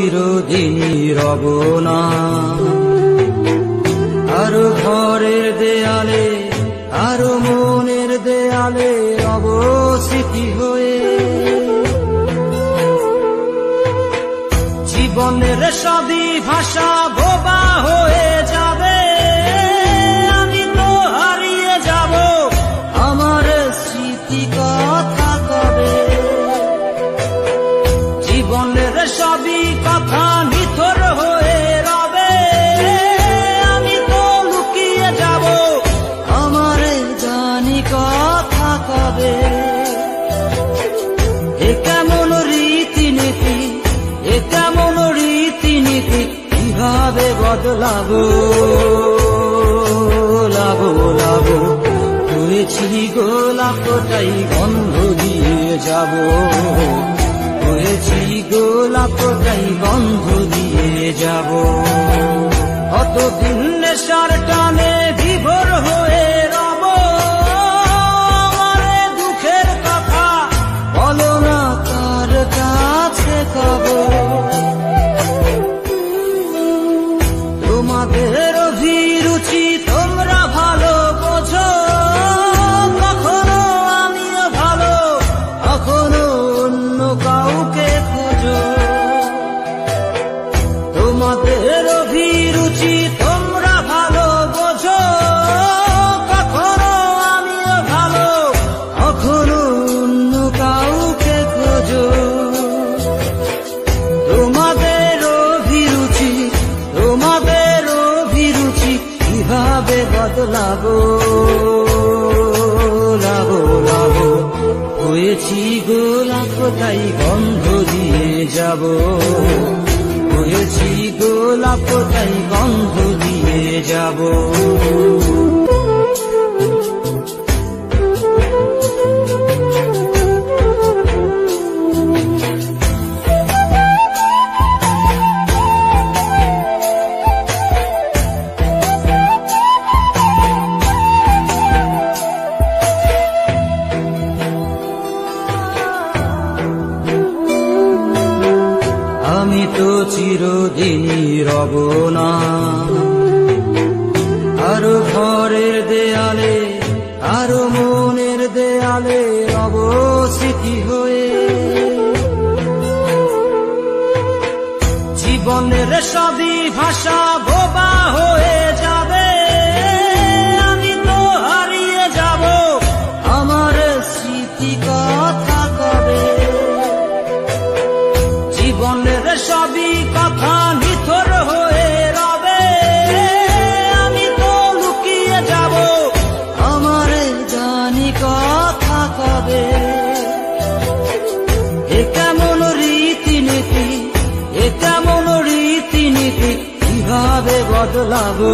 চিরদিনই রব না। আরো ঘরের দেয়ালে, আরো মনের দেয়ালে রব স্মৃতি হয়ে। জীবনের সবই ভাষা বোবা হয়ে যাবে, আমি তো হারিয়ে যাব, আমার স্মৃতি কথা কবে। জীবনের সবই কথা নিথর হয়ে রবে, আমি তো লুকিয়ে যাব, আমার জানি কথা কবে। এ কেমন রীতিনীতি, এ কেমন রীতিনীতি, কিভাবে বদলাবো লাবো লাবো। হয়েছি গোলাপটাই গন্ধ দিয়ে যাব, হয়েছি গোলাপটাই গন্ধ দিয়ে যাব। কতদিন নেশার টানে বিভোর হয়ে রব, আমার দুঃখের কথা বলো না কার কাছে কবে। তোমাদের অভিরুচি তোমরা ভালো বোঝো, কখনো আমিও ভালো, কখনো অন্য কাউকে খোঁজো। তোমাদের অভিরুচি তোমরা ভালো বোঝো, কখনো আমিও ভালো, কখনো অন্য কাউকে খোঁজো। তোমাদের অভিরুচি, তোমাদের অভিরুচি, কিভাবে বদলাবো লাবো লাবো। হয়েছি গোলাপটাই গন্ধ দিয়ে যাব, হয়েছি গোলাপটাই গন্ধ দিয়ে যাব। আমি তো চিরদিনই রব না। আরো ঘরের দেয়ালে, আরো মনের দেয়ালে রব স্মৃতি হয়ে। জীবনের সবই ভাষা বোবা হয়ে যাবে, আমি তো হারিয়ে যাব, আমার স্মৃতি কথা কবে। জীবনের সবই কথা নিথর হয়ে রবে, আমি তো লুকিয়ে যাব, আমার জানি কথা কবে। এ কেমন রীতিনীতি, এ কেমন রীতিনীতি, কিভাবে বদলাবো